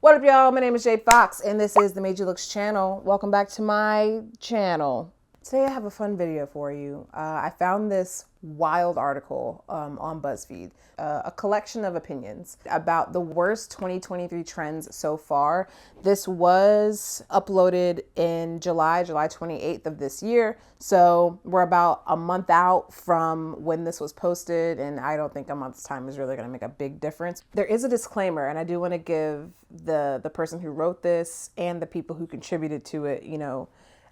What up, y'all? My name is Jade Fox, and this is the Madeyoulooks channel. Welcome back to my channel. Today I have a fun video for you. I found this wild article on BuzzFeed, a collection of opinions about the worst 2023 trends so far. This was uploaded in July 28th of this year. So we're about a month out from when this was posted, and I don't think a month's time is really going to make a big difference. There is a disclaimer, and I do want to give the person who wrote this and the people who contributed to it,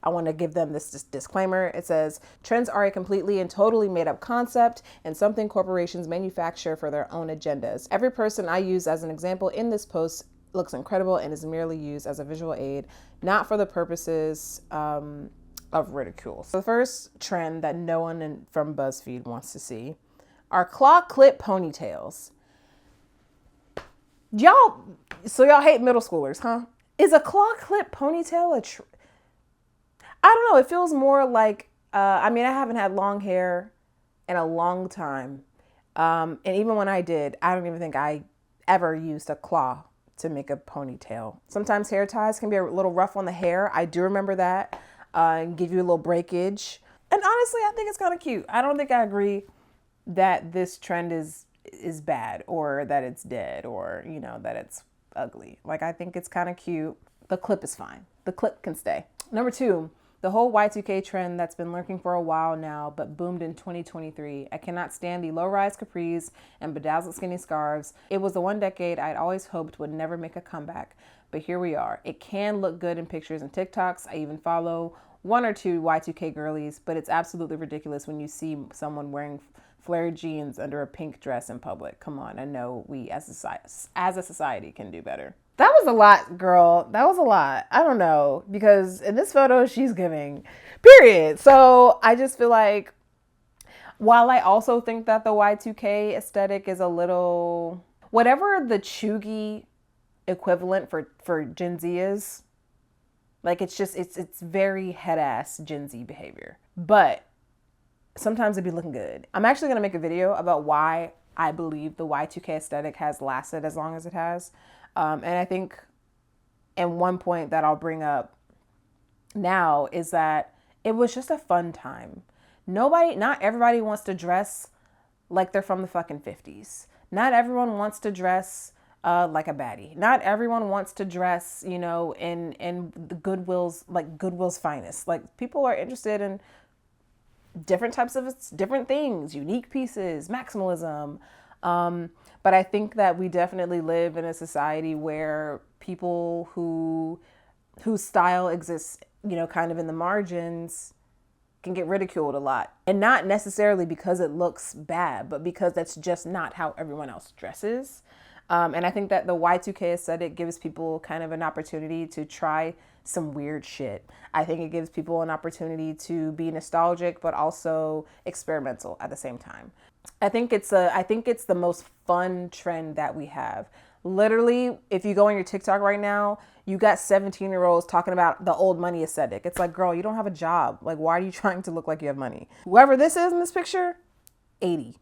I want to give them this disclaimer. It says, trends are a completely and totally made up concept and something corporations manufacture for their own agendas. Every person I use as an example in this post looks incredible and is merely used as a visual aid, not for the purposes of ridicule. So the first trend that no one from BuzzFeed wants to see are claw clip ponytails. So y'all hate middle schoolers, huh? Is a claw clip ponytail a I don't know. It feels more like, I haven't had long hair in a long time. And even when I did, I don't even think I ever used a claw to make a ponytail. Sometimes hair ties can be a little rough on the hair. I do remember that, and give you a little breakage. And honestly, I think it's kind of cute. I don't think I agree that this trend is bad or that it's dead or, that it's ugly. Like, I think it's kind of cute. The clip is fine. The clip can stay. Number two, the whole Y2K trend that's been lurking for a while now, but boomed in 2023. I cannot stand the low-rise capris and bedazzled skinny scarves. It was the one decade I'd always hoped would never make a comeback, but here we are. It can look good in pictures and TikToks. I even follow one or two Y2K girlies, but it's absolutely ridiculous when you see someone wearing flared jeans under a pink dress in public. Come on, I know we as a society can do better. That was a lot, girl. That was a lot. I don't know, because in this photo, she's giving, period. So I just feel like, while I also think that the Y2K aesthetic is a little, whatever the chuggy equivalent for Gen Z is, like, it's very head-ass Gen Z behavior. But sometimes it'd be looking good. I'm actually going to make a video about why I believe the Y2K aesthetic has lasted as long as it has. And I think, and one point that I'll bring up now is that it was just a fun time. Not everybody wants to dress like they're from the fucking 50s. Not everyone wants to dress like a baddie. Not everyone wants to dress, in the Goodwill's finest. Like, people are interested in different types of different things, unique pieces, maximalism. But I think that we definitely live in a society where people whose style exists, kind of in the margins, can get ridiculed a lot. And not necessarily because it looks bad, but because that's just not how everyone else dresses. And I think that the Y2K aesthetic gives people kind of an opportunity to try some weird shit. I think it gives people an opportunity to be nostalgic, but also experimental at the same time. I think it's the most fun trend that we have. Literally, if you go on your TikTok right now, you got 17-year-olds talking about the old money aesthetic. It's like, girl, you don't have a job. Like, why are you trying to look like you have money? Whoever this is in this picture, 80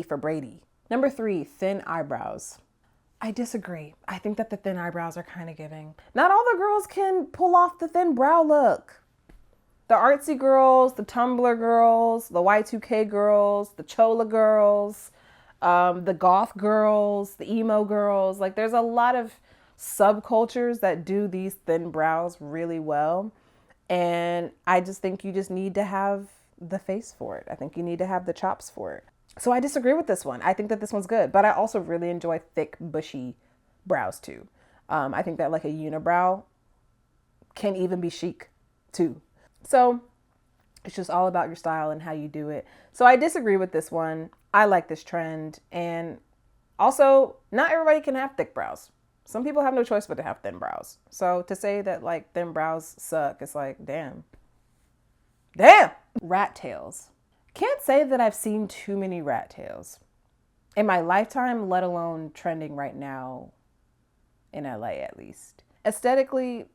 for Brady. Number three, thin eyebrows. I disagree. I think that the thin eyebrows are kind of giving. Not all the girls can pull off the thin brow look. The artsy girls, the Tumblr girls, the Y2K girls, the Chola girls, the goth girls, the emo girls. Like, there's a lot of subcultures that do these thin brows really well. And I just think you just need to have the face for it. I think you need to have the chops for it. So I disagree with this one. I think that this one's good, but I also really enjoy thick, bushy brows too. I think that like a unibrow can even be chic too. So it's just all about your style and how you do it. So I disagree with this one. I like this trend. And also, not everybody can have thick brows. Some people have no choice but to have thin brows. So to say that like thin brows suck, it's like, damn. Rat tails. Can't say that I've seen too many rat tails in my lifetime, let alone trending right now in LA at least. Aesthetically,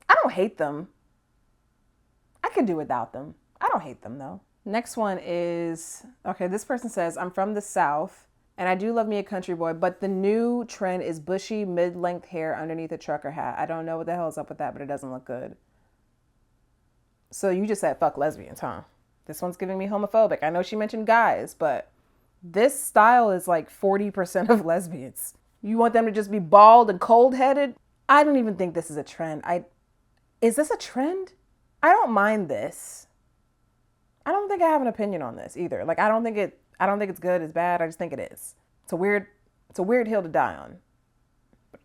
I don't hate them. I could do without them. I don't hate them though. Next one is, okay, this person says, I'm from the South And I do love me a country boy, but the new trend is bushy mid-length hair underneath a trucker hat. I don't know what the hell is up with that, but it doesn't look good. So you just said fuck lesbians, huh? This one's giving me homophobic. I know she mentioned guys, but this style is like 40% of lesbians. You want them to just be bald and cold-headed? I don't even think this is a trend. Is this a trend? I don't mind this. I don't think I have an opinion on this either. Like I don't think it's good, it's bad. I just think it is. It's a weird hill to die on.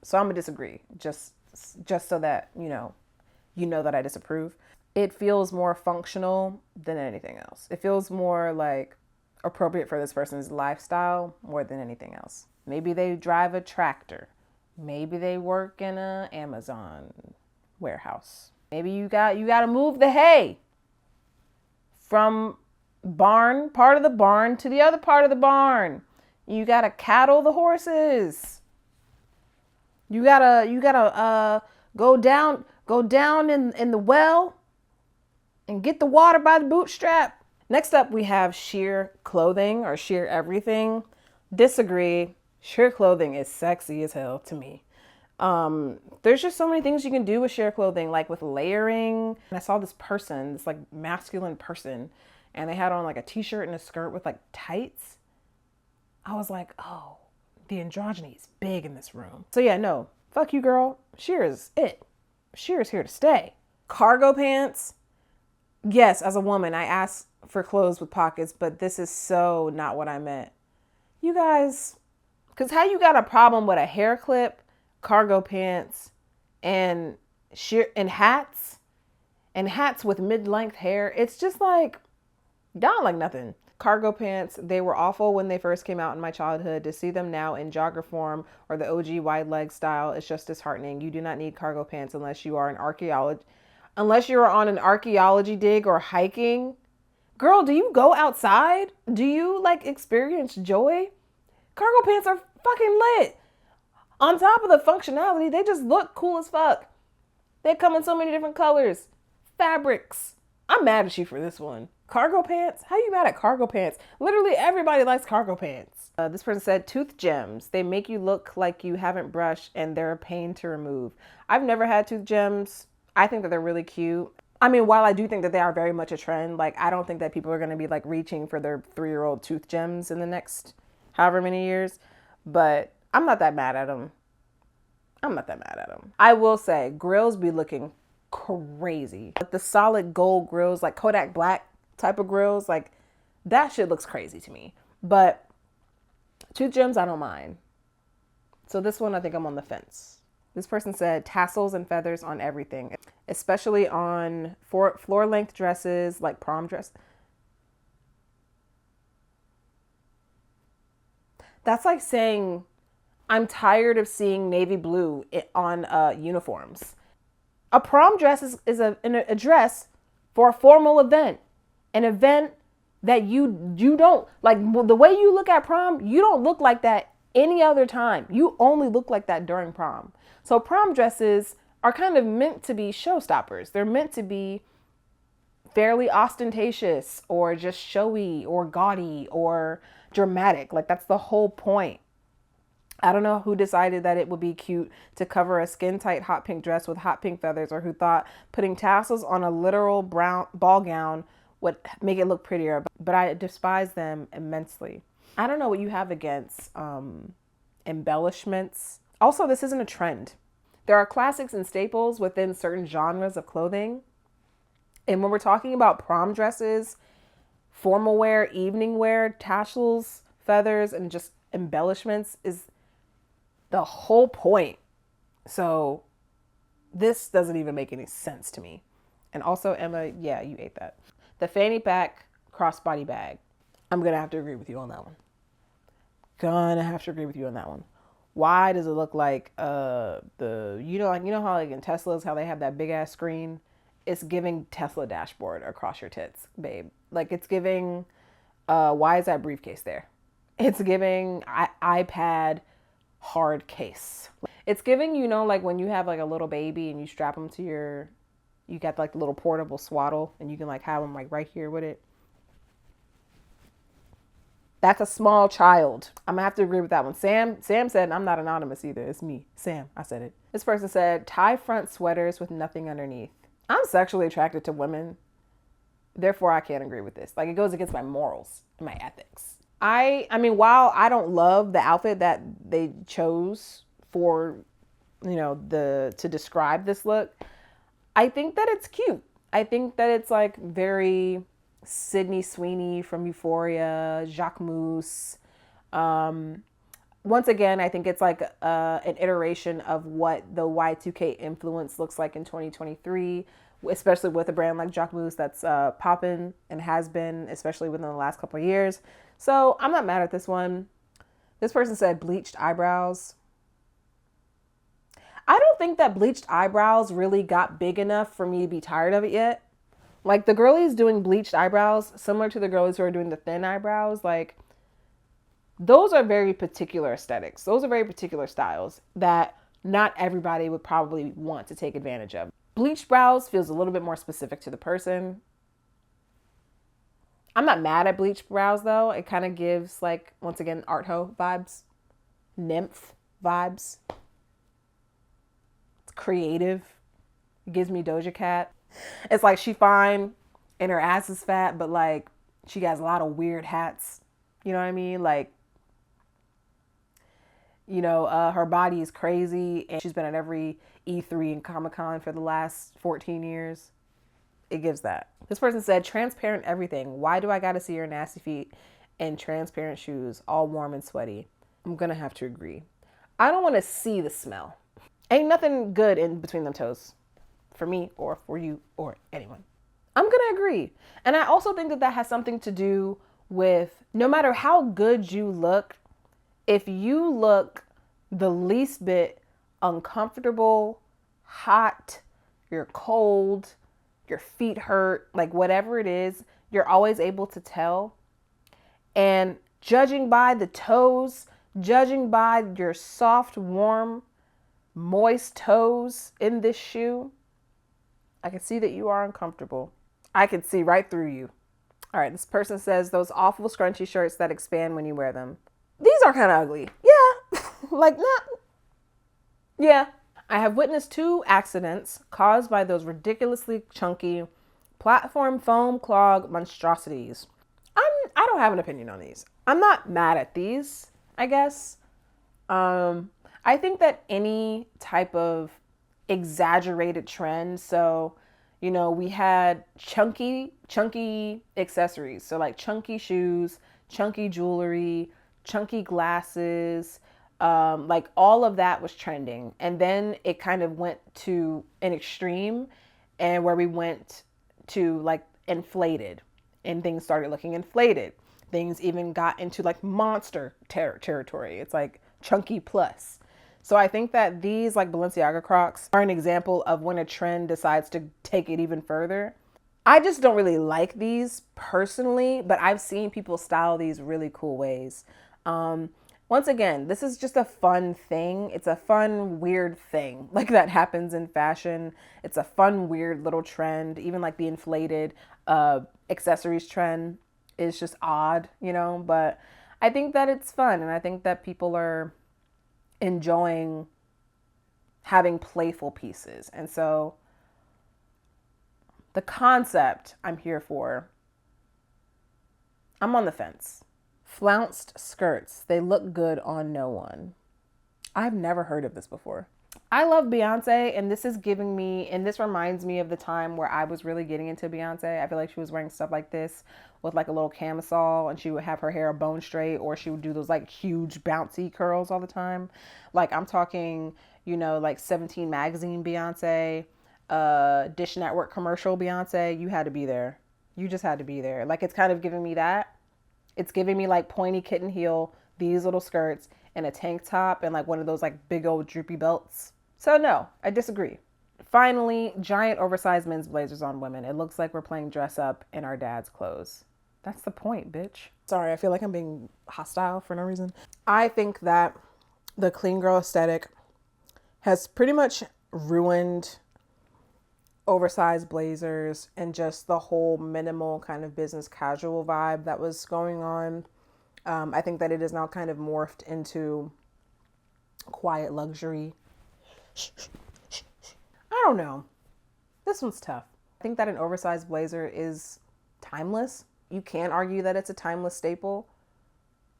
So I'm gonna disagree. Just so that, you know that I disapprove. It feels more functional than anything else. It feels more like appropriate for this person's lifestyle more than anything else. Maybe they drive a tractor. Maybe they work in a Amazon warehouse. Maybe you got to move the hay from part of the barn to the other part of the barn. You got to cattle the horses. You got to go down in the well and get the water by the bootstrap. Next up, we have sheer clothing or sheer everything. Disagree. Sheer clothing is sexy as hell to me. There's just so many things you can do with sheer clothing, like with layering. And I saw this like masculine person, and they had on like a t-shirt and a skirt with like tights. I was like, oh, the androgyny is big in this room. So yeah, no, fuck you, girl. Sheer is it. Sheer is here to stay. Cargo pants. Yes, as a woman, I asked for clothes with pockets, but this is so not what I meant. You guys, because how you got a problem with a hair clip, cargo pants, and hats with mid-length hair? It's just like, y'all like nothing. Cargo pants, they were awful when they first came out in my childhood. To see them now in jogger form or the OG wide leg style is just disheartening. You do not need cargo pants unless you are on an archaeology dig or hiking. Girl, do you go outside? Do you like experience joy? Cargo pants are fucking lit. On top of the functionality, they just look cool as fuck. They come in so many different colors, fabrics. I'm mad at you for this one. Cargo pants? How you mad at cargo pants? Literally everybody likes cargo pants. This person said tooth gems. They make you look like you haven't brushed and they're a pain to remove. I've never had tooth gems. I think that they're really cute. I mean, while I do think that they are very much a trend, like I don't think that people are going to be like reaching for their 3-year-old tooth gems in the next however many years, but I'm not that mad at them. I will say grills be looking crazy. Like the solid gold grills, like Kodak Black type of grills, like that shit looks crazy to me. But tooth gems, I don't mind. So this one, I think I'm on the fence. This person said tassels and feathers on everything, especially on floor length dresses like prom dress. That's like saying, I'm tired of seeing navy blue on uniforms. A prom dress is a dress for a formal event. An event that you don't, like the way you look at prom, you don't look like that any other time. You only look like that during prom. So prom dresses are kind of meant to be showstoppers. They're meant to be fairly ostentatious or just showy or gaudy or dramatic. Like that's the whole point. I don't know who decided that it would be cute to cover a skin tight hot pink dress with hot pink feathers, or who thought putting tassels on a literal brown ball gown would make it look prettier, but I despise them immensely. I don't know what you have against embellishments. Also, this isn't a trend. There are classics and staples within certain genres of clothing. And when we're talking about prom dresses, formal wear, evening wear, tassels, feathers, and just embellishments is the whole point. So this doesn't even make any sense to me. And also, Emma, yeah, you ate that. The fanny pack crossbody bag. I'm going to have to agree with you on that one. Why does it look like you know how like in Teslas, how they have that big ass screen? It's giving Tesla dashboard across your tits, babe. Like it's giving, why is that briefcase there? It's giving iPad hard case. It's giving, like when you have like a little baby and you strap them to you got like a little portable swaddle and you can like have them like right here with it. That's a small child. I'm gonna have to agree with that one. Sam said, I'm not anonymous either. It's me. Sam, I said it. This person said, tie front sweaters with nothing underneath. I'm sexually attracted to women. Therefore, I can't agree with this. Like, it goes against my morals and my ethics. I mean, while I don't love the outfit that they chose for, to describe this look, I think that it's cute. I think that it's like very Sydney Sweeney from Euphoria, Jacquemus. Once again, I think it's like an iteration of what the Y2K influence looks like in 2023, especially with a brand like Jacquemus that's popping and has been, especially within the last couple of years. So I'm not mad at this one. This person said bleached eyebrows. I don't think that bleached eyebrows really got big enough for me to be tired of it yet. Like, the girlies doing bleached eyebrows, similar to the girlies who are doing the thin eyebrows, like, those are very particular aesthetics. Those are very particular styles that not everybody would probably want to take advantage of. Bleached brows feels a little bit more specific to the person. I'm not mad at bleached brows, though. It kind of gives, like, once again, art hoe vibes, nymph vibes. It's creative. It gives me Doja Cat. It's like she fine and her ass is fat, but like she has a lot of weird hats. You know what I mean? Like, her body is crazy and she's been at every E3 and Comic-Con for the last 14 years. It gives that. This person said, transparent everything. Why do I gotta see your nasty feet and transparent shoes, all warm and sweaty? I'm gonna have to agree. I don't want to see the smell. Ain't nothing good in between them toes for me or for you or anyone. I'm gonna agree. And I also think that that has something to do with no matter how good you look, if you look the least bit uncomfortable, hot, you're cold, your feet hurt, like whatever it is, you're always able to tell. And judging by the toes, judging by your soft, warm, moist toes in this shoe, I can see that you are uncomfortable. I can see right through you. All right, this person says, those awful scrunchy shirts that expand when you wear them. These are kind of ugly. Yeah, like not. Yeah. I have witnessed 2 accidents caused by those ridiculously chunky platform foam clog monstrosities. I don't have an opinion on these. I'm not mad at these, I guess. I think that any type of exaggerated trend, so, we had chunky accessories. So like chunky shoes, chunky jewelry, chunky glasses, like all of that was trending. And then it kind of went to an extreme and where we went to like inflated and things started looking inflated. Things even got into like monster territory. It's like chunky plus. So I think that these like Balenciaga Crocs are an example of when a trend decides to take it even further. I just don't really like these personally, but I've seen people style these really cool ways. Once again, this is just a fun thing. It's a fun, weird thing like that happens in fashion. It's a fun, weird little trend. Even like the inflated accessories trend is just odd, but I think that it's fun. And I think that people are enjoying having playful pieces. And so the concept I'm here for, I'm on the fence. Flounced skirts. They look good on no one. I've never heard of this before. I love Beyonce, and this reminds me of the time where I was really getting into Beyonce. I feel like she was wearing stuff like this with like a little camisole, and she would have her hair bone straight, or she would do those like huge bouncy curls all the time. Like I'm talking, like 17 magazine Beyonce, Dish Network commercial Beyonce. You had to be there. You just had to be there. Like it's kind of giving me that. It's giving me like pointy kitten heel, these little skirts, and a tank top, and like one of those like big old droopy belts. So no, I disagree. Finally, giant oversized men's blazers on women. It looks like we're playing dress up in our dad's clothes. That's the point, bitch. Sorry, I feel like I'm being hostile for no reason. I think that the clean girl aesthetic has pretty much ruined oversized blazers and just the whole minimal kind of business casual vibe that was going on I think that it is now kind of morphed into quiet luxury. I don't know. This one's tough. I think that an oversized blazer is timeless. You can argue that it's a timeless staple,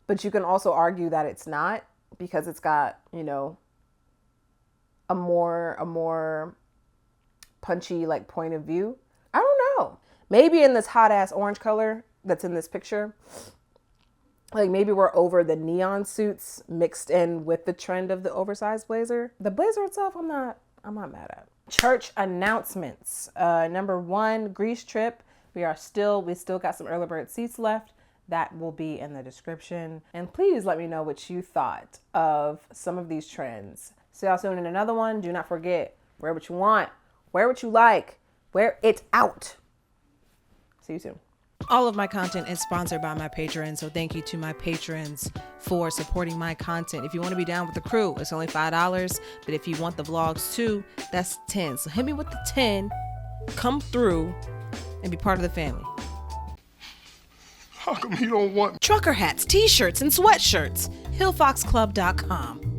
but you can also argue that it's not, because it's got, you know, a more punchy like point of view. I don't know. Maybe in this hot ass orange color that's in this picture, like maybe we're over the neon suits mixed in with the trend of the oversized blazer. The blazer itself, I'm not mad at. Church announcements. Number 1, Greece trip. We still got some early bird seats left. That will be in the description. And please let me know what you thought of some of these trends. See y'all soon in another one. Do not forget, wear what you want, wear what you like, wear it out. See you soon. All of my content is sponsored by my patrons, so thank you to my patrons for supporting my content. If you want to be down with the crew, it's only $5, but if you want the vlogs too, that's $10. So hit me with the 10, come through, and be part of the family. How come you don't want trucker hats, t-shirts, and sweatshirts? hillfoxclub.com.